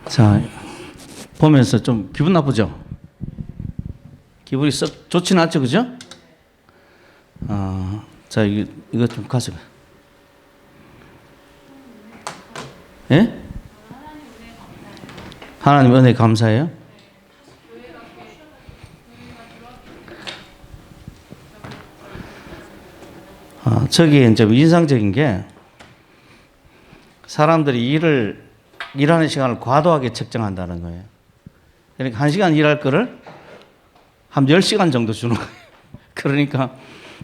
자, 보면서 좀 기분 나쁘죠? 기분이 썩 좋지는 않죠, 그죠? 자, 이거 좀 가져가. 예? 하나님 은혜 감사해요. 저기 이제 인상적인 게 사람들이 일하는 시간을 과도하게 책정한다는 거예요. 그러니까 1시간 일할 거를 한 10시간 정도 주는 거예요. 그러니까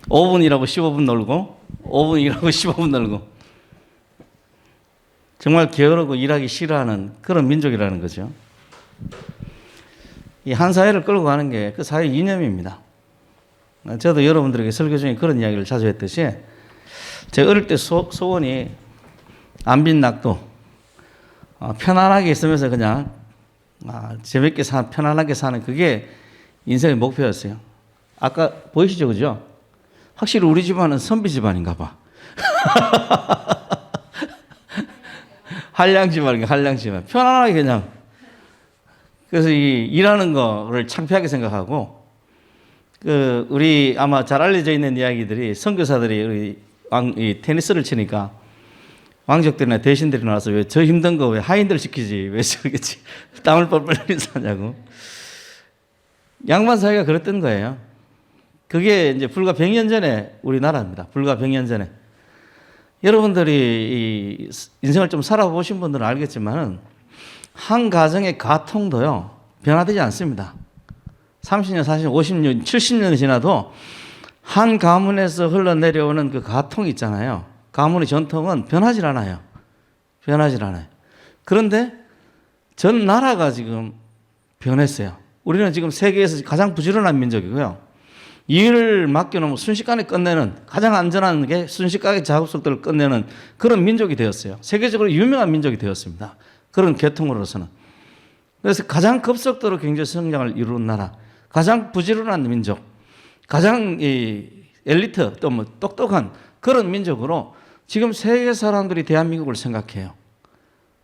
5분 일하고 15분 놀고 5분 일하고 15분 놀고 정말 게으르고 일하기 싫어하는 그런 민족이라는 거죠. 이 한 사회를 끌고 가는 게 그 사회 이념입니다. 저도 여러분들에게 설교 중에 그런 이야기를 자주 했듯이 제가 어릴 때 소원이 안빈낙도 편안하게 있으면서 그냥 재밌게 편안하게 사는 그게 인생의 목표였어요. 아까 보이시죠, 그죠? 확실히 우리 집안은 선비 집안인가 봐. 한량 집안인가, 한량 집안. 편안하게 그냥. 그래서 이 일하는 거를 창피하게 생각하고, 우리 아마 잘 알려져 있는 이야기들이 선교사들이 이 테니스를 치니까 왕족들이나 대신들이 나와서 왜 저 힘든 거 왜 하인들 시키지? 왜 저렇게 땀을 뻘뻘 흘리면서 하냐고. 양반 사회가 그랬던 거예요. 그게 이제 불과 100년 전에 우리나라입니다. 불과 100년 전에. 여러분들이 이 인생을 좀 살아보신 분들은 알겠지만은 한 가정의 가통도요, 변화되지 않습니다. 30년, 40년, 50년, 70년이 지나도 한 가문에서 흘러내려오는 그 가통이 있잖아요. 가문의 전통은 변하질 않아요. 변하질 않아요. 그런데 전 나라가 지금 변했어요. 우리는 지금 세계에서 가장 부지런한 민족이고요. 일을 맡겨놓으면 순식간에 끝내는, 가장 안전한 게 순식간에 작업속도를 끝내는 그런 민족이 되었어요. 세계적으로 유명한 민족이 되었습니다. 그런 계통으로서는. 그래서 가장 급속도로 경제 성장을 이루는 나라, 가장 부지런한 민족, 가장 엘리트 또 뭐 똑똑한 그런 민족으로 지금 세계 사람들이 대한민국을 생각해요.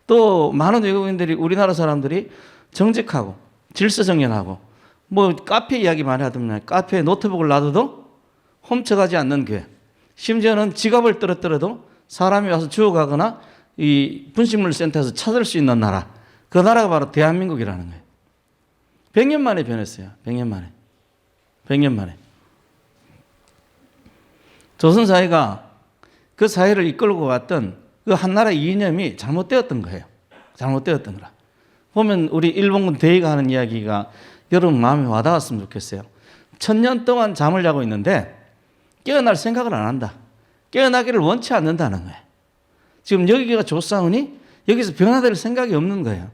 또 많은 외국인들이 우리나라 사람들이 정직하고 질서정연하고 뭐 카페 이야기 많이 하던데 카페에 노트북을 놔둬도 훔쳐가지 않는 교회, 심지어는 지갑을 떨어뜨려도 사람이 와서 주워가거나 이 분식물 센터에서 찾을 수 있는 나라, 그 나라가 바로 대한민국이라는 거예요. 100년 만에 변했어요. 100년 만에. 100년 만에. 조선사회가 그 사회를 이끌고 왔던 그 한 나라의 이념이 잘못되었던 거예요. 잘못되었던 거라. 보면 우리 일본군 대의가 하는 이야기가 여러분 마음에 와닿았으면 좋겠어요. 1000년 동안 잠을 자고 있는데 깨어날 생각을 안 한다. 깨어나기를 원치 않는다는 거예요. 지금 여기가 조사오니 여기서 변화될 생각이 없는 거예요.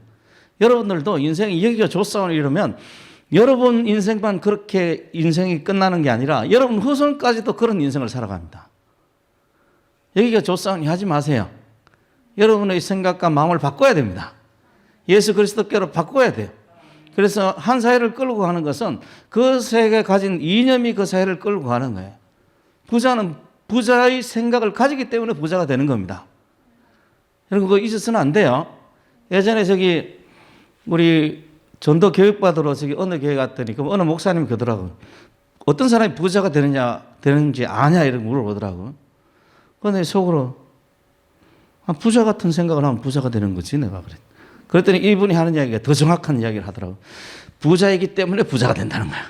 여러분들도 인생이 여기가 조사오니 이러면 여러분 인생만 그렇게 인생이 끝나는 게 아니라 여러분 후손까지도 그런 인생을 살아갑니다. 여기가 조사오니 하지 마세요. 여러분의 생각과 마음을 바꿔야 됩니다. 예수 그리스도께로 바꿔야 돼요. 그래서 한 사회를 끌고 가는 것은 그 세계가 가진 이념이 그 사회를 끌고 가는 거예요. 부자는 부자의 생각을 가지기 때문에 부자가 되는 겁니다. 여러분 그거 잊어서는 안 돼요. 예전에 우리 전도 교육 받으러 어느 교회 갔더니 그 어느 목사님이 그러더라고요. 어떤 사람이 부자가 되는지 아냐 이렇게 물어보더라고요. 그런데 속으로 부자 같은 생각을 하면 부자가 되는 거지 내가 그랬더니 이분이 하는 이야기가 더 정확한 이야기를 하더라고요. 부자이기 때문에 부자가 된다는 거야.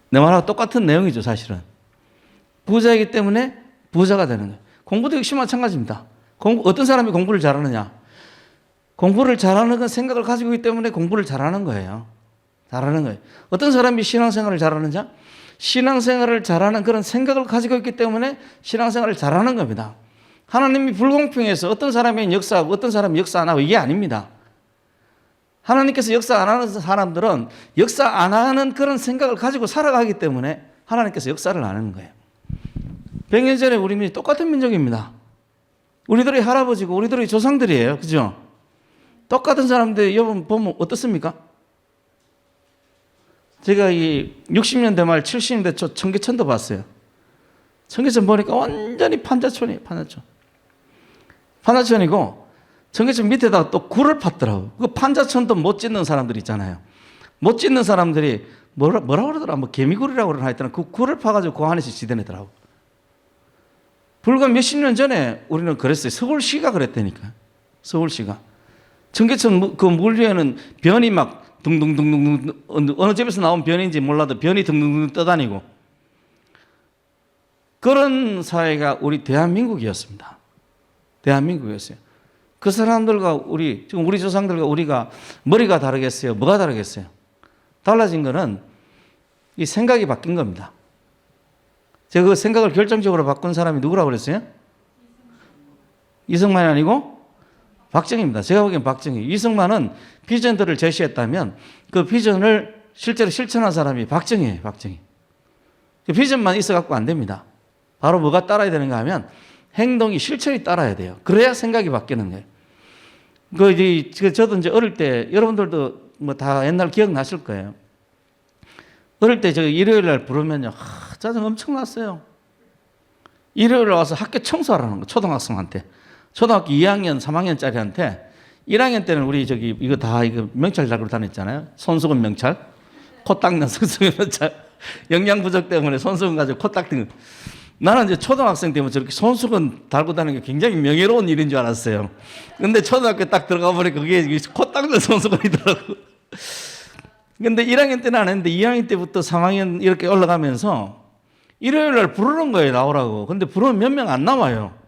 내 말하고 똑같은 내용이죠 사실은. 부자이기 때문에 부자가 되는 거예요. 공부도 역시 마찬가지입니다. 어떤 사람이 공부를 잘하느냐. 공부를 잘하는 건 생각을 가지고 있기 때문에 공부를 잘하는 거예요. 잘하는 거예요. 어떤 사람이 신앙생활을 잘하느냐. 신앙생활을 잘하는 그런 생각을 가지고 있기 때문에 신앙생활을 잘하는 겁니다. 하나님이 불공평해서 어떤 사람이 역사하고 어떤 사람이 역사 안 하고 이게 아닙니다. 하나님께서 역사 안 하는 사람들은 역사 안 하는 그런 생각을 가지고 살아가기 때문에 하나님께서 역사를 안 하는 거예요. 100년 전에 우리 민족이 똑같은 민족입니다. 우리들의 할아버지고 우리들의 조상들이에요. 그죠? 똑같은 사람들 여러분 보면 어떻습니까? 제가 이 60년대 말 70년대 초 청계천도 봤어요. 청계천 보니까 완전히 판자촌이에요. 판자촌. 판자촌이고 청계천 밑에다가 또 굴을 팠더라고. 그 판자촌도 못 짓는 사람들 있잖아요. 못 짓는 사람들이 뭐라 그러더라. 뭐 개미굴이라고 그러나 하여튼 그 굴을 파가지고 그 안에서 지대내더라고. 불과 몇십 년 전에 우리는 그랬어요. 서울시가 그랬다니까. 서울시가. 청계천 그 물 위에는 변이 막 둥둥둥둥 어느 집에서 나온 변인지 몰라도 변이 둥둥둥 떠다니고 그런 사회가 우리 대한민국이었습니다. 대한민국이었어요. 그 사람들과 지금 우리 조상들과 우리가 머리가 다르겠어요? 뭐가 다르겠어요? 달라진 거는 이 생각이 바뀐 겁니다. 제가 그 생각을 결정적으로 바꾼 사람이 누구라고 그랬어요? 이승만이 아니고 박정희입니다. 제가 보기엔 박정희. 이승만은 비전들을 제시했다면 그 비전을 실제로 실천한 사람이 박정희예요. 박정희. 그 비전만 있어갖고 안 됩니다. 바로 뭐가 따라야 되는가 하면 행동이 실천이 따라야 돼요. 그래야 생각이 바뀌는 거예요. 저도 이제 어릴 때 여러분들도 뭐 다 옛날 기억나실 거예요. 어릴 때 저 일요일 날 부르면요. 짜증 엄청 났어요. 일요일에 와서 학교 청소하라는 거, 초등학생한테. 초등학교 2학년, 3학년짜리한테 1학년 때는 우리 이거 명찰 달고 다녔잖아요. 손수건 명찰. 코 닦는 손수건 명찰. 영양 부족 때문에 손수건 가지고 코 닦는 거. 나는 이제 초등학생 때문에 저렇게 손수건 달고 다니는 게 굉장히 명예로운 일인 줄 알았어요. 근데 초등학교 딱 들어가 보니까 그게 코 닦는 손수건이더라고. 근데 1학년 때는 안 했는데 2학년 때부터 3학년 이렇게 올라가면서 일요일 날 부르는 거예요, 나오라고. 근데 부르면 몇 명 안 나와요.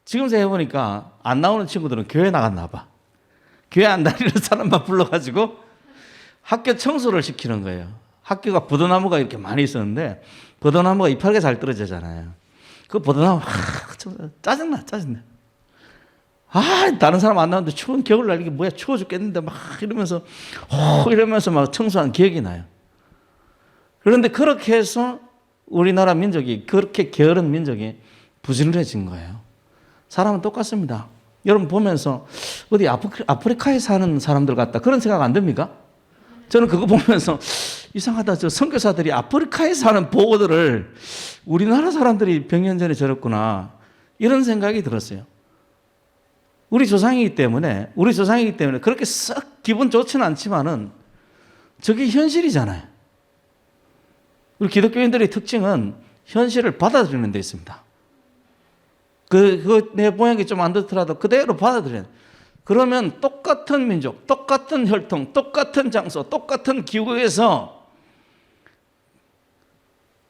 지금 생각해보니까 안 나오는 친구들은 교회 나갔나 봐. 교회 안 다니는 사람만 불러가지고 학교 청소를 시키는 거예요. 학교가 버드나무가 이렇게 많이 있었는데 버드나무가 이파리가 잘 떨어지잖아요. 그 버드나무 짜증나. 다른 사람 안 나오는데 추운 겨울날 이게 뭐야 추워 죽겠는데 막 이러면서 막 청소한 기억이 나요. 그런데 그렇게 해서 우리나라 민족이 그렇게 게으른 민족이 부지런해진 거예요. 사람은 똑같습니다. 여러분 보면서 어디 아프리카에 사는 사람들 같다 그런 생각 안 듭니까? 저는 그거 보면서 이상하다. 저 선교사들이 아프리카에 사는 보고들을 우리나라 사람들이 100년 전에 저랬구나 이런 생각이 들었어요. 우리 조상이기 때문에 그렇게 썩 기분 좋지는 않지만은 저게 현실이잖아요. 우리 기독교인들의 특징은 현실을 받아들이는 데 있습니다. 내 모양이 좀 안 좋더라도 그대로 받아들여요. 그러면 똑같은 민족, 똑같은 혈통, 똑같은 장소, 똑같은 기후에서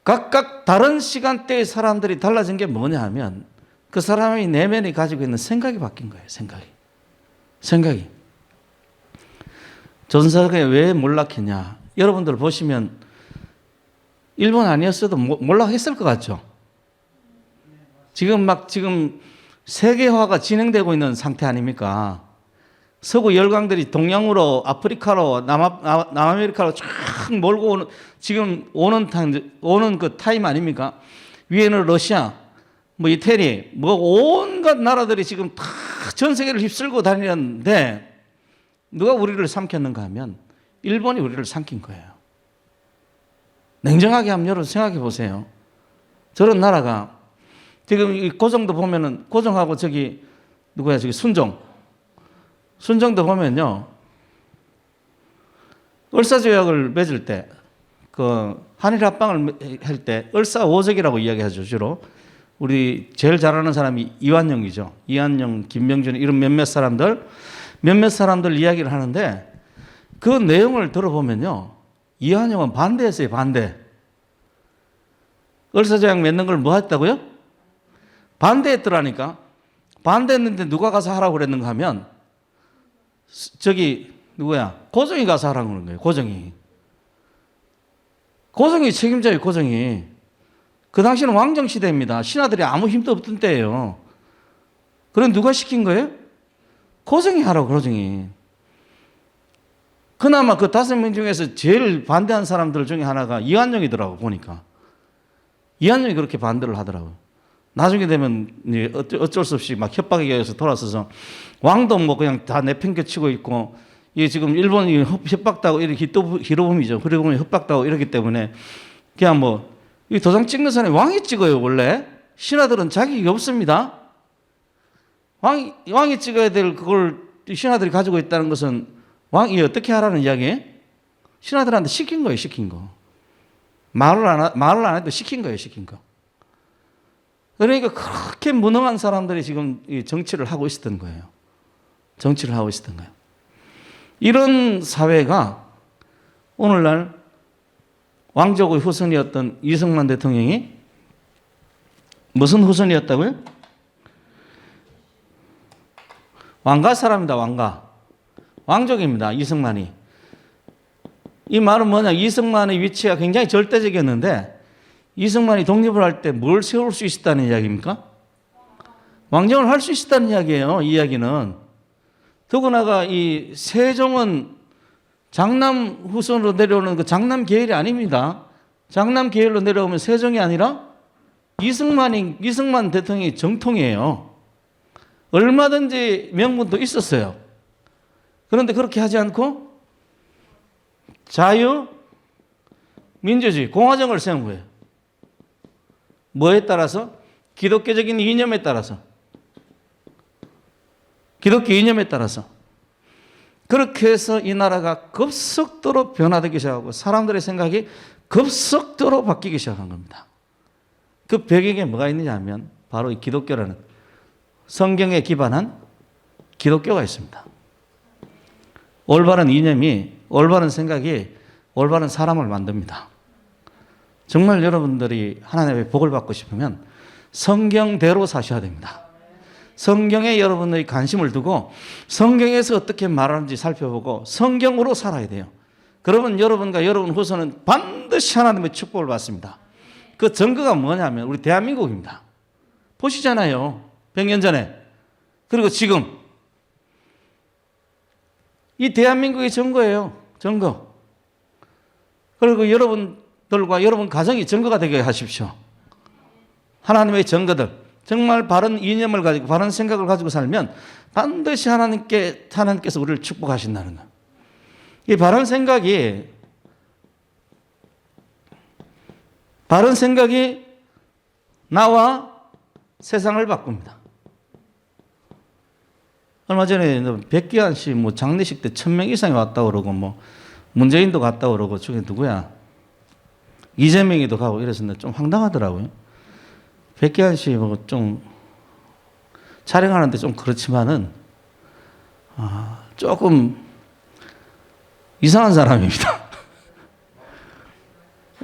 각각 다른 시간대의 사람들이 달라진 게 뭐냐 하면 그 사람의 내면이 가지고 있는 생각이 바뀐 거예요. 생각이. 조선사회가 왜 몰락했냐. 여러분들 보시면 일본 아니었어도 몰락했을 것 같죠. 지금 세계화가 진행되고 있는 상태 아닙니까? 서구 열강들이 동양으로 아프리카로 남아메리카로 쫙 몰고 오는 그 타임 아닙니까? 위에는 러시아, 뭐 이태리, 뭐 온갖 나라들이 지금 다 전 세계를 휩쓸고 다니는데 누가 우리를 삼켰는가 하면 일본이 우리를 삼킨 거예요. 냉정하게 한번 여러분 생각해 보세요. 저런 나라가 지금 이 고정도 보면은 고정하고 순정도 보면요. 을사조약을 맺을 때 그 한일 합방을 할 때 을사오적이라고 이야기하죠. 주로 우리 제일 잘하는 사람이 이완용이죠. 이완용, 김명준 이런 몇몇 사람들 이야기를 하는데 그 내용을 들어보면요. 이완용은 반대했어요. 반대. 을사조약 맺는 걸 뭐 했다고요? 반대했더라니까. 반대했는데 누가 가서 하라고 그랬는가 하면 고종이 가서 하라고 그런 거예요. 고종이 책임져요. 고종이. 그 당시는 왕정시대입니다. 신하들이 아무 힘도 없던 때예요. 그럼 누가 시킨 거예요? 고종이 하라고. 고종이. 그나마 그 5명 중에서 제일 반대한 사람들 중에 하나가 이완용이더라고 보니까. 이완용이 그렇게 반대를 하더라고요. 나중에 되면 어쩔 수 없이 막 협박에 의해서 돌아서서 왕도 뭐 그냥 다 내팽개치고 있고 이게 지금 일본이 협박당하고 이렇게 히로부미죠. 히로부미 협박당하고 이렇기 때문에 그냥 뭐 이 도장 찍는 사람이 왕이 찍어요. 원래 신하들은 자격이 없습니다. 왕이 찍어야 될 그걸 신하들이 가지고 있다는 것은 왕이 어떻게 하라는 이야기예요? 신하들한테 시킨 거예요, 시킨 거. 말을 안 해도 시킨 거예요, 시킨 거. 그러니까 그렇게 무능한 사람들이 지금 이 정치를 하고 있었던 거예요. 정치를 하고 있었던 거예요. 이런 사회가 오늘날 왕족의 후손이었던 이승만 대통령이 무슨 후손이었다고요? 왕가 사람이다, 왕가. 왕족입니다, 이승만이. 이 말은 뭐냐, 이승만의 위치가 굉장히 절대적이었는데 이승만이 독립을 할 때 뭘 세울 수 있었다는 이야기입니까? 왕정을 할 수 있었다는 이야기예요, 이 이야기는. 더구나가 이 세종은 장남 후손으로 내려오는 그 장남 계열이 아닙니다. 장남 계열로 내려오면 세종이 아니라 이승만 대통령이 정통이에요. 얼마든지 명분도 있었어요. 그런데 그렇게 하지 않고 자유, 민주주의, 공화정을 세운 거예요. 뭐에 따라서? 기독교적인 이념에 따라서. 기독교 이념에 따라서. 그렇게 해서 이 나라가 급속도로 변화되기 시작하고 사람들의 생각이 급속도로 바뀌기 시작한 겁니다. 그 배경에 뭐가 있느냐 하면 바로 이 기독교라는 성경에 기반한 기독교가 있습니다. 올바른 이념이, 올바른 생각이 올바른 사람을 만듭니다. 정말 여러분들이 하나님의 복을 받고 싶으면 성경대로 사셔야 됩니다. 성경에 여러분의 관심을 두고 성경에서 어떻게 말하는지 살펴보고 성경으로 살아야 돼요. 그러면 여러분과 여러분 후손은 반드시 하나님의 축복을 받습니다. 그 증거가 뭐냐면 우리 대한민국입니다. 보시잖아요. 100년 전에. 그리고 지금. 이 대한민국의 증거예요. 증거. 그리고 여러분들과 여러분 가정이 증거가 되게 하십시오. 하나님의 증거들. 정말 바른 이념을 가지고 바른 생각을 가지고 살면 반드시 하나님께서 우리를 축복하신다는 거예요. 이 바른 생각이 나와 세상을 바꿉니다. 얼마 전에 백기환 씨 장례식 때 1000명 이상이 왔다고 그러고 문재인도 갔다고 그러고 저게 누구야? 이재명이도 가고 이랬었는데 좀 황당하더라고요. 백기환 씨 좀 촬영하는데 좀 그렇지만은 조금 이상한 사람입니다.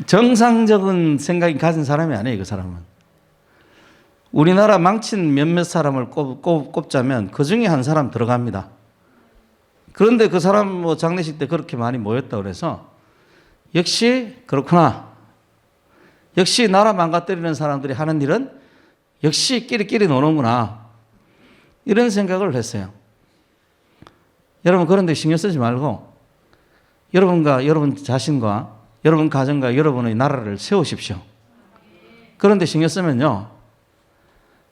정상적인 생각이 가진 사람이 아니에요, 그 사람은. 우리나라 망친 몇몇 사람을 꼽자면 그 중에 한 사람 들어갑니다. 그런데 그 사람 장례식 때 그렇게 많이 모였다고 그래서 역시 그렇구나. 역시 나라 망가뜨리는 사람들이 하는 일은 역시 끼리끼리 노는구나. 이런 생각을 했어요. 여러분 그런데 신경 쓰지 말고 여러분과 여러분 자신과 여러분 가정과 여러분의 나라를 세우십시오. 그런데 신경 쓰면요.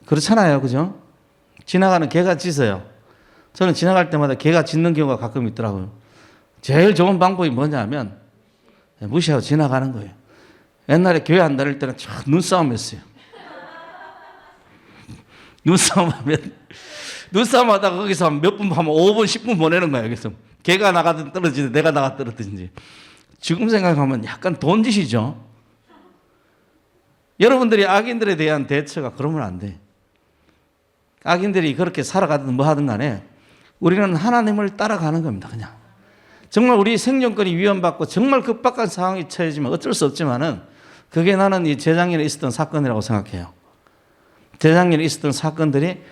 그렇잖아요. 그죠? 지나가는 개가 짖어요. 저는 지나갈 때마다 개가 짖는 경우가 가끔 있더라고요. 제일 좋은 방법이 뭐냐면 무시하고 지나가는 거예요. 옛날에 교회 안 다닐 때는 눈싸움 했어요. 눈싸움 하다가 거기서 몇 분 하면 5분, 10분 보내는 거예요. 그래서 개가 나가든 떨어지든 내가 나가 떨어지든지. 지금 생각하면 약간 돈짓이죠. 여러분들이 악인들에 대한 대처가 그러면 안 돼. 악인들이 그렇게 살아가든 뭐 하든 간에 우리는 하나님을 따라가는 겁니다. 그냥. 정말 우리 생존권이 위험받고 정말 급박한 상황이 처해지면 어쩔 수 없지만은 그게 나는 이 재작년에 있었던 사건이라고 생각해요. 재작년에 있었던 사건들이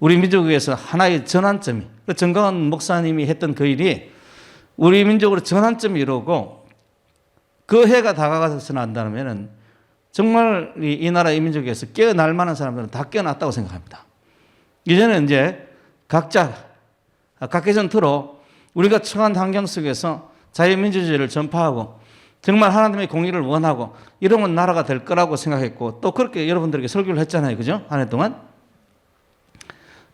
우리 민족에서 하나의 전환점이, 정강원 목사님이 했던 그 일이 우리 민족으로 전환점이 이루고 그 해가 다가가서는 한다면은 정말 이 나라 이 민족에서 깨어날 만한 사람들은 다 깨어났다고 생각합니다. 이제는 이제 각자 각계전 틀어 우리가 처한 환경 속에서 자유민주주의를 전파하고 정말 하나님의 공의를 원하고 이러면 나라가 될 거라고 생각했고 또 그렇게 여러분들에게 설교를 했잖아요. 그죠? 한 해 동안.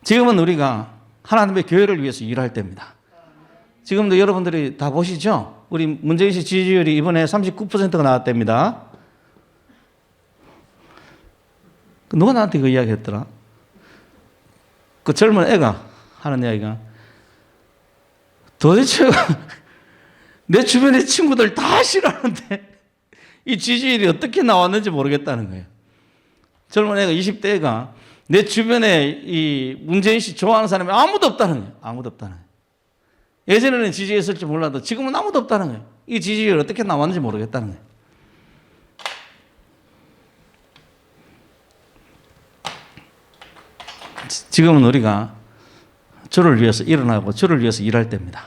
지금은 우리가 하나님의 교회를 위해서 일할 때입니다. 지금도 여러분들이 다 보시죠? 우리 문재인 씨 지지율이 이번에 39%가 나왔답니다. 누가 나한테 그 이야기 했더라? 그 젊은 애가 하는 이야기가 도대체 내 주변의 친구들 다 싫어하는데 이 지지율이 어떻게 나왔는지 모르겠다는 거예요. 젊은 애가 20대 애가 내 주변에 이 문재인 씨 좋아하는 사람이 아무도 없다는 거예요. 아무도 없다는 거예요. 예전에는 지지했을지 몰라도 지금은 아무도 없다는 거예요. 이 지지율이 어떻게 나왔는지 모르겠다는 거예요. 지금은 우리가 주를 위해서 일어나고 주를 위해서 일할 때입니다.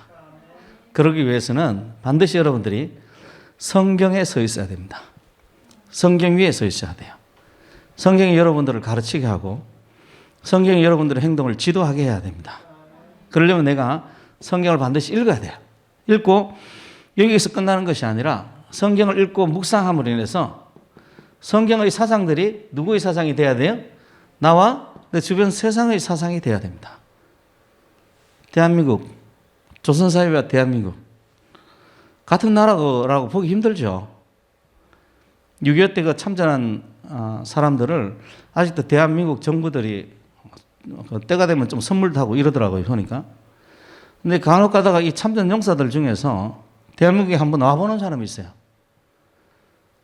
그러기 위해서는 반드시 여러분들이 성경에 서 있어야 됩니다. 성경 위에 서 있어야 돼요. 성경이 여러분들을 가르치게 하고 성경이 여러분들의 행동을 지도하게 해야 됩니다. 그러려면 내가 성경을 반드시 읽어야 돼요. 읽고 여기에서 끝나는 것이 아니라 성경을 읽고 묵상함으로 인해서 성경의 사상들이 누구의 사상이 돼야 돼요? 나와 내 주변 세상의 사상이 돼야 됩니다. 대한민국, 조선사회와 대한민국 같은 나라라고 보기 힘들죠. 6.25 때 그 참전한 사람들을 아직도 대한민국 정부들이 때가 되면 좀 선물도 하고 이러더라고요. 보니까. 근데 간혹 가다가 이 참전 용사들 중에서 대한민국에 한번 와보는 사람이 있어요.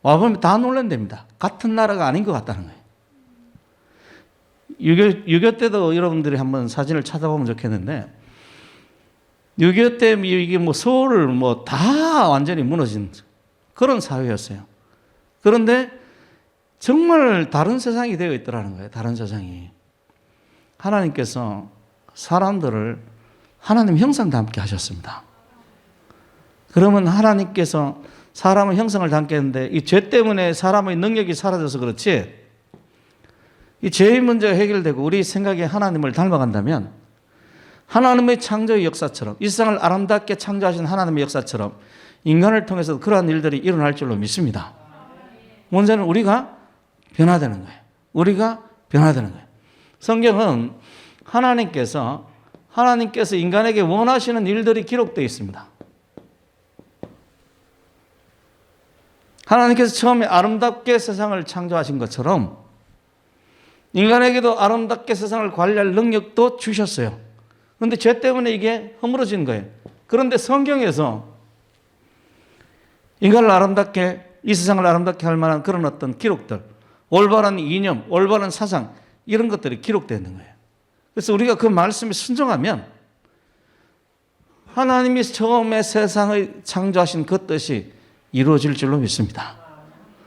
와보면 다 놀란답니다. 같은 나라가 아닌 것 같다는 거예요. 6.25 때도 여러분들이 한번 사진을 찾아보면 좋겠는데 6.25 때 이게 뭐 서울을 뭐 다 완전히 무너진 그런 사회였어요. 그런데 정말 다른 세상이 되어 있더라는 거예요. 다른 세상이. 하나님께서 사람들을 하나님 형상 닮게 하셨습니다. 그러면 하나님께서 사람의 형상을 닮게 했는데 이 죄 때문에 사람의 능력이 사라져서 그렇지 이 죄의 문제가 해결되고 우리 생각에 하나님을 닮아간다면 하나님의 창조의 역사처럼 이 세상을 아름답게 창조하신 하나님의 역사처럼 인간을 통해서 그러한 일들이 일어날 줄로 믿습니다. 문제는 우리가 변화되는 거예요. 우리가 변화되는 거예요. 성경은 하나님께서 인간에게 원하시는 일들이 기록되어 있습니다. 하나님께서 처음에 아름답게 세상을 창조하신 것처럼 인간에게도 아름답게 세상을 관리할 능력도 주셨어요. 그런데 죄 때문에 이게 허물어진 거예요. 그런데 성경에서 인간을 아름답게 이 세상을 아름답게 할 만한 그런 어떤 기록들, 올바른 이념, 올바른 사상 이런 것들이 기록되어 있는 거예요. 그래서 우리가 그 말씀에 순종하면 하나님이 처음에 세상을 창조하신 그 뜻이 이루어질 줄로 믿습니다.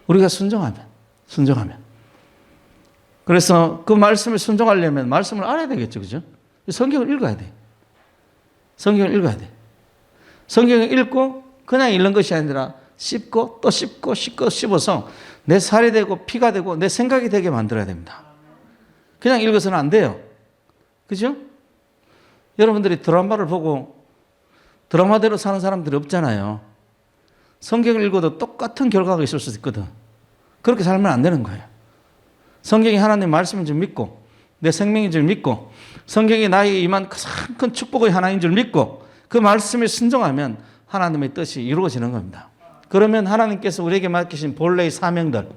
우리가 순종하면. 그래서 그 말씀을 순종하려면 말씀을 알아야 되겠죠. 그죠? 성경을 읽어야 돼. 성경을 읽고 그냥 읽는 것이 아니라 씹고 또 씹고 씹어서 내 살이 되고 피가 되고 내 생각이 되게 만들어야 됩니다. 그냥 읽어서는 안 돼요. 그죠? 여러분들이 드라마를 보고 드라마대로 사는 사람들이 없잖아요. 성경을 읽어도 똑같은 결과가 있을 수 있거든. 그렇게 살면 안 되는 거예요. 성경이 하나님의 말씀인 줄 믿고 내 생명인 줄 믿고 성경이 나에게 임한 큰 축복의 하나인 줄 믿고 그 말씀에 순종하면 하나님의 뜻이 이루어지는 겁니다. 그러면 하나님께서 우리에게 맡기신 본래의 사명들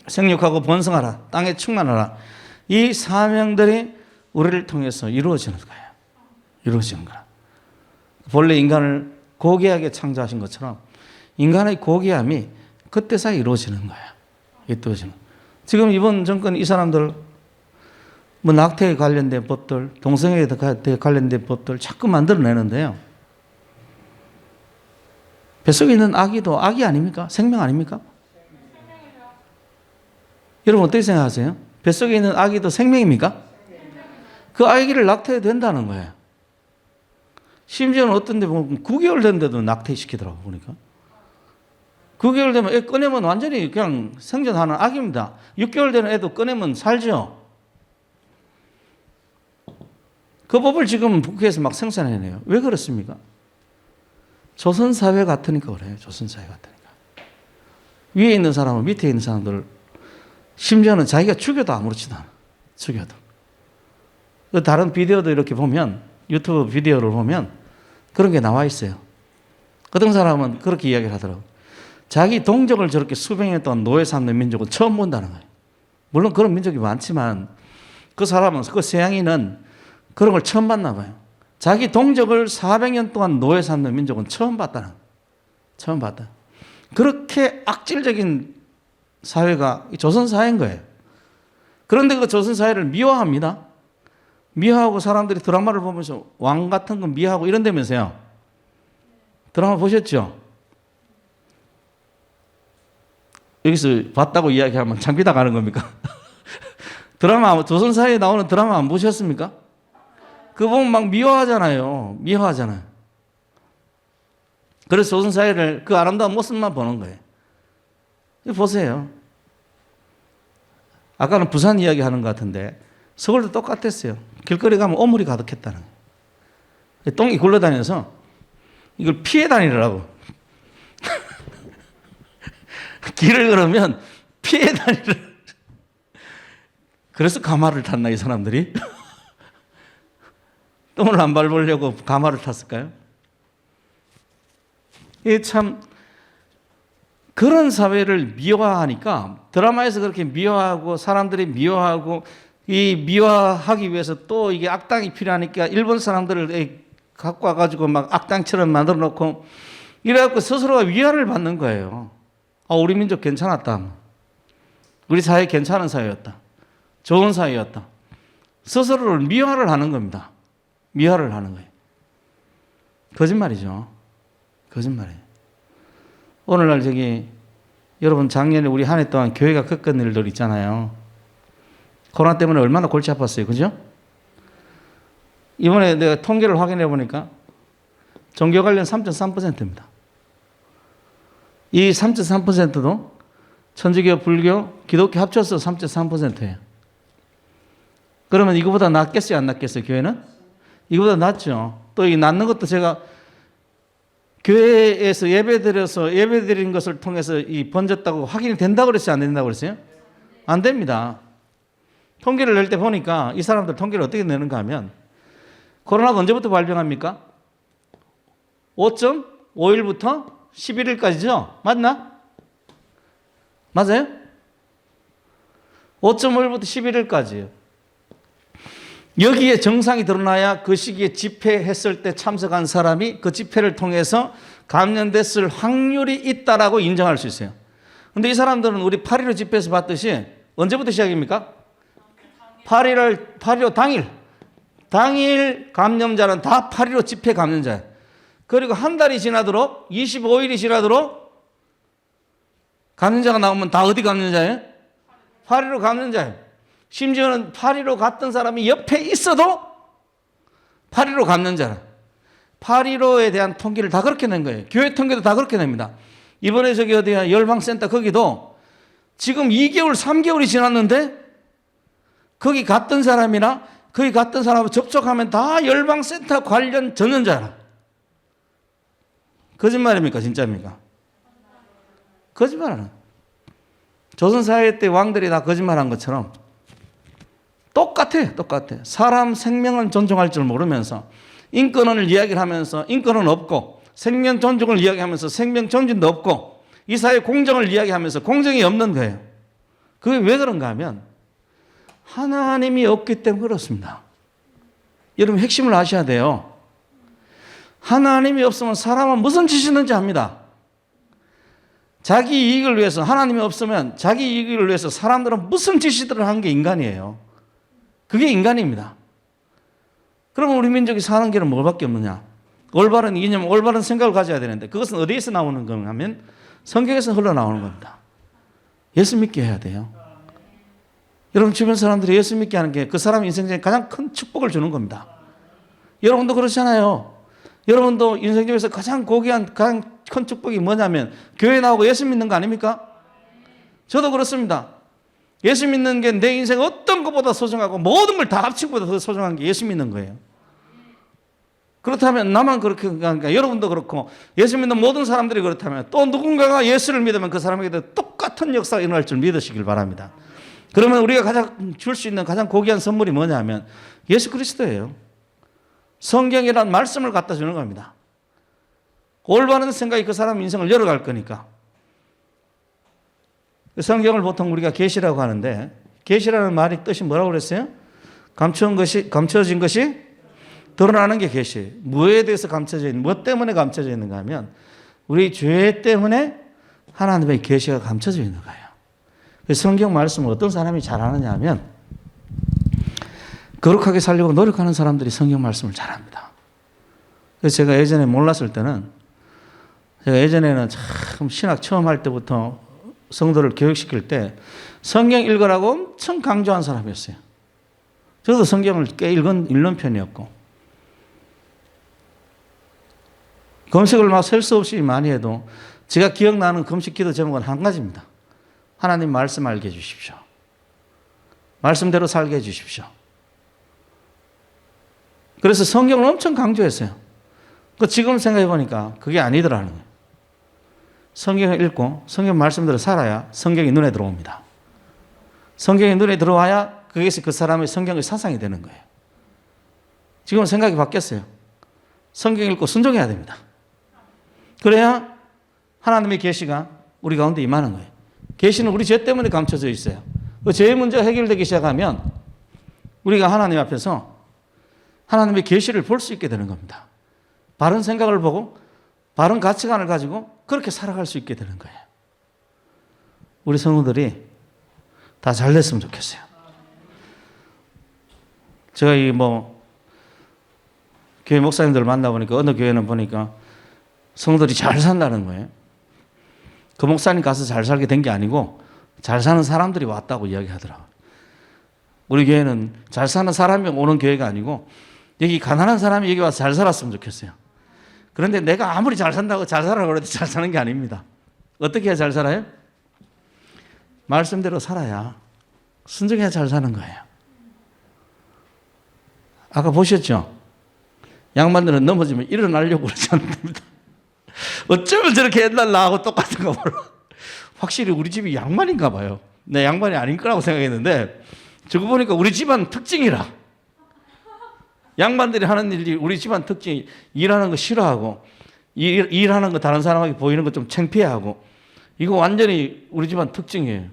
생육하고 번성하라, 땅에 충만하라 이 사명들이 우리를 통해서 이루어지는 거예요. 이루어지는 거야. 본래 인간을 고귀하게 창조하신 것처럼 인간의 고귀함이 그때서야 이루어지는 거야. 이루어지는. 지금 이번 정권 이 사람들 뭐 낙태에 관련된 법들, 동성애에 관련된 법들 자꾸 만들어내는데요. 뱃속에 있는 아기도 아기 아닙니까? 생명 아닙니까? 여러분 어떻게 생각하세요? 뱃속에 있는 아기도 생명입니까? 그 아기를 낙태해도 된다는 거예요. 심지어는 어떤 데 보면 9개월 된데도 낙태시키더라고 보니까. 9개월 되면 애 꺼내면 완전히 그냥 생존하는 아기입니다. 6개월 되는 애도 꺼내면 살죠. 그 법을 지금 국회에서 막 생산해내요. 왜 그렇습니까? 조선사회 같으니까 그래요. 조선사회 같으니까. 위에 있는 사람은 밑에 있는 사람들 심지어는 자기가 죽여도 아무렇지도 않아. 죽여도. 다른 비디오도 이렇게 보면 유튜브 비디오를 보면 그런 게 나와 있어요. 어떤 사람은 그렇게 이야기를 하더라고요. 자기 동족을 저렇게 수백 년 동안 노예 삼는 민족은 처음 본다는 거예요. 물론 그런 민족이 많지만 그 사람은, 그 서양인은 그런 걸 처음 봤나 봐요. 자기 동족을 400년 동안 노예 삼는 민족은 처음 봤다는 거예요. 처음 봤다. 그렇게 악질적인 사회가 조선 사회인 거예요. 그런데 그 조선 사회를 미화합니다. 미화하고 사람들이 드라마를 보면서 왕 같은 거 미화하고 이런다면서요. 드라마 보셨죠? 여기서 봤다고 이야기하면 장비다 가는 겁니까? 드라마, 조선 사회에 나오는 드라마 안 보셨습니까? 그거 보면 막 미화하잖아요. 미화하잖아요. 그래서 조선 사회를 그 아름다운 모습만 보는 거예요. 보세요. 아까는 부산 이야기 하는 것 같은데 서울도 똑같았어요. 길거리 가면 오물이 가득했다는 거예요. 똥이 굴러다녀서 이걸 피해 다니라고. 길을 걸으면 피해 다니라. 그래서 가마를 탔나 이 사람들이? 똥을 안 밟으려고 가마를 탔을까요? 이게 참 그런 사회를 미화하니까 드라마에서 그렇게 미화하고 사람들이 미화하고 이 미화하기 위해서 또 이게 악당이 필요하니까 일본 사람들을 갖고 와가지고 막 악당처럼 만들어 놓고 이래갖고 스스로가 위안을 받는 거예요. 아, 우리 민족 괜찮았다. 우리 사회 괜찮은 사회였다. 좋은 사회였다. 스스로를 미화를 하는 겁니다. 미화를 하는 거예요. 거짓말이죠. 거짓말이에요. 오늘날 여러분 작년에 우리 한 해 동안 교회가 겪은 일들 있잖아요. 코로나 때문에 얼마나 골치 아팠어요. 그죠? 이번에 내가 통계를 확인해 보니까 종교 관련 3.3%입니다. 이 3.3%도 천주교, 불교, 기독교 합쳐서 3.3%예요. 그러면 이거보다 낫겠어요? 안 낫겠어요? 교회는? 이거보다 낫죠. 또 이 낫는 것도 제가 교회에서 예배드린 것을 통해서 이 번졌다고 확인이 된다고 그랬어요? 안 된다고 그랬어요? 안 됩니다. 통계를 낼 때 보니까 이 사람들 통계를 어떻게 내는가 하면 코로나가 언제부터 발병합니까? 5.5일부터 11일까지죠? 맞나? 맞아요? 5.5일부터 11일까지요. 여기에 정상이 드러나야 그 시기에 집회했을 때 참석한 사람이 그 집회를 통해서 감염됐을 확률이 있다라고 인정할 수 있어요. 그런데 이 사람들은 우리 8.15 집회에서 봤듯이 언제부터 시작입니까? 8.15 당일 감염자는 다 8.15 집회 감염자예요. 그리고 한 달이 지나도록 25일이 지나도록 감염자가 나오면 다 어디 감염자예요? 8.15 감염자예요. 심지어는 8.15 갔던 사람이 옆에 있어도 8.15 감염자라. 8.15에 대한 통계를 다 그렇게 낸 거예요. 교회 통계도 다 그렇게 냅니다. 이번에 저기 어디야 열방센터 거기도 지금 2개월, 3개월이 지났는데 거기 갔던 사람이나 거기 갔던 사람하고 접촉하면 다 열방센터 관련 전염자라. 거짓말입니까? 진짜입니까? 거짓말하는. 조선사회 때 왕들이 다 거짓말한 것처럼 똑같아. 사람 생명은 존중할 줄 모르면서 인권을 이야기를 하면서 인권은 없고 생명 존중을 이야기하면서 생명 존중도 없고 이 사회 공정을 이야기하면서 공정이 없는 거예요. 그게 왜 그런가 하면 하나님이 없기 때문에 그렇습니다. 여러분 핵심을 아셔야 돼요. 하나님이 없으면 사람은 무슨 짓이든지 합니다. 자기 이익을 위해서 하나님이 없으면 자기 이익을 위해서 사람들은 무슨 짓이들을 한 게 인간이에요. 그게 인간입니다. 그러면 우리 민족이 사는 길은 뭐밖에 없느냐? 올바른 이념, 올바른 생각을 가져야 되는데 그것은 어디에서 나오는 건가 하면 성경에서 흘러나오는 겁니다. 예수 믿게 해야 돼요. 여러분 주변 사람들이 예수 믿게 하는 게 그 사람 인생 중에 가장 큰 축복을 주는 겁니다. 여러분도 그렇잖아요. 여러분도 인생 중에서 가장 고귀한 가장 큰 축복이 뭐냐면 교회 나오고 예수 믿는 거 아닙니까? 저도 그렇습니다. 예수 믿는 게 내 인생 어떤 것보다 소중하고 모든 걸 다 합치고 더 소중한 게 예수 믿는 거예요. 그렇다면 나만 그렇게 그러니까 여러분도 그렇고 예수 믿는 모든 사람들이 그렇다면 또 누군가가 예수를 믿으면 그 사람에게도 똑같은 역사가 일어날 줄 믿으시길 바랍니다. 그러면 우리가 가장 줄 수 있는 가장 고귀한 선물이 뭐냐면 예수 그리스도예요. 성경이란 말씀을 갖다 주는 겁니다. 올바른 생각이 그 사람 인생을 열어갈 거니까. 성경을 보통 우리가 계시라고 하는데 계시라는 말이 뜻이 뭐라고 그랬어요? 감춰진 것이 드러나는 게 계시예요. 뭐에 대해서 감춰져 있는, 뭐 때문에 감춰져 있는가 하면 우리 죄 때문에 하나님의 계시가 감춰져 있는 거예요. 성경 말씀을 어떤 사람이 잘하느냐 하면 거룩하게 살려고 노력하는 사람들이 성경 말씀을 잘합니다. 그래서 제가 예전에 몰랐을 때는 제가 예전에는 참 신학 처음 할 때부터 성도를 교육시킬 때 성경 읽으라고 엄청 강조한 사람이었어요. 저도 성경을 꽤 읽는 편이었고 검색을 막 셀 수 없이 많이 해도 제가 기억나는 금식 기도 제목은 한 가지입니다. 하나님 말씀 알게 해주십시오. 말씀대로 살게 해주십시오. 그래서 성경을 엄청 강조했어요. 지금 생각해 보니까 그게 아니더라는 거예요. 성경을 읽고 성경 말씀대로 살아야 성경이 눈에 들어옵니다. 성경이 눈에 들어와야 그것이 그 사람의 성경의 사상이 되는 거예요. 지금 생각이 바뀌었어요. 성경 읽고 순종해야 됩니다. 그래야 하나님의 계시가 우리 가운데 임하는 거예요. 계시는 우리 죄 때문에 감춰져 있어요. 그 죄의 문제가 해결되기 시작하면 우리가 하나님 앞에서 하나님의 계시를 볼 수 있게 되는 겁니다. 바른 생각을 보고 바른 가치관을 가지고 그렇게 살아갈 수 있게 되는 거예요. 우리 성도들이 다 잘 됐으면 좋겠어요. 제가 교회 목사님들 만나보니까 어느 교회는 보니까 성도들이 잘 산다는 거예요. 그 목사님 가서 잘 살게 된 게 아니고 잘 사는 사람들이 왔다고 이야기하더라고요. 우리 교회는 잘 사는 사람이 오는 교회가 아니고 여기 가난한 사람이 여기 와서 잘 살았으면 좋겠어요. 그런데 내가 아무리 잘 산다고 잘 살아라고 그래도 잘 사는 게 아닙니다. 어떻게 해야 잘 살아요? 말씀대로 살아야 순종해야 잘 사는 거예요. 아까 보셨죠? 양반들은 넘어지면 일어나려고 그러지 않습니다. 어쩌면 저렇게 옛날 나하고 똑같은가 몰라. 확실히 우리 집이 양반인가 봐요. 내 양반이 아닌 거라고 생각했는데 저거 보니까 우리 집안 특징이라. 양반들이 하는 일이 우리 집안 특징이 일하는 거 싫어하고 일하는 거 다른 사람에게 보이는 거 좀 창피해하고 이거 완전히 우리 집안 특징이에요.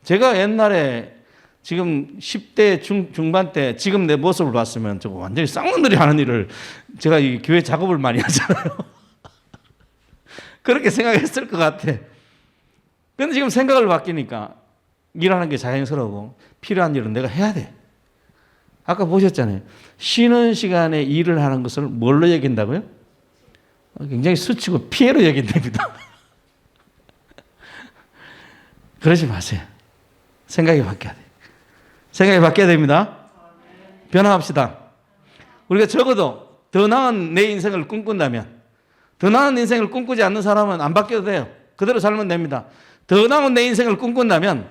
제가 옛날에 지금 10대 중반 때 지금 내 모습을 봤으면 저거 완전히 쌍놈들이 하는 일을 제가 이 교회 작업을 많이 하잖아요. 그렇게 생각했을 것 같아. 그런데 지금 생각을 바뀌니까 일하는 게 자연스러우고 필요한 일은 내가 해야 돼. 아까 보셨잖아요. 쉬는 시간에 일을 하는 것을 뭘로 여긴다고요? 굉장히 수치고 피해로 여긴답니다. 그러지 마세요. 생각이 바뀌어야 돼요. 생각이 바뀌어야 됩니다. 변화합시다. 우리가 적어도 더 나은 내 인생을 꿈꾼다면, 더 나은 인생을 꿈꾸지 않는 사람은 안 바뀌어도 돼요. 그대로 살면 됩니다. 더 나은 내 인생을 꿈꾼다면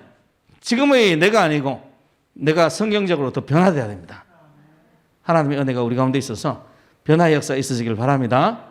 지금의 내가 아니고 내가 성경적으로 더 변화돼야 됩니다. 하나님의 은혜가 우리 가운데 있어서 변화의 역사 있으시길 바랍니다.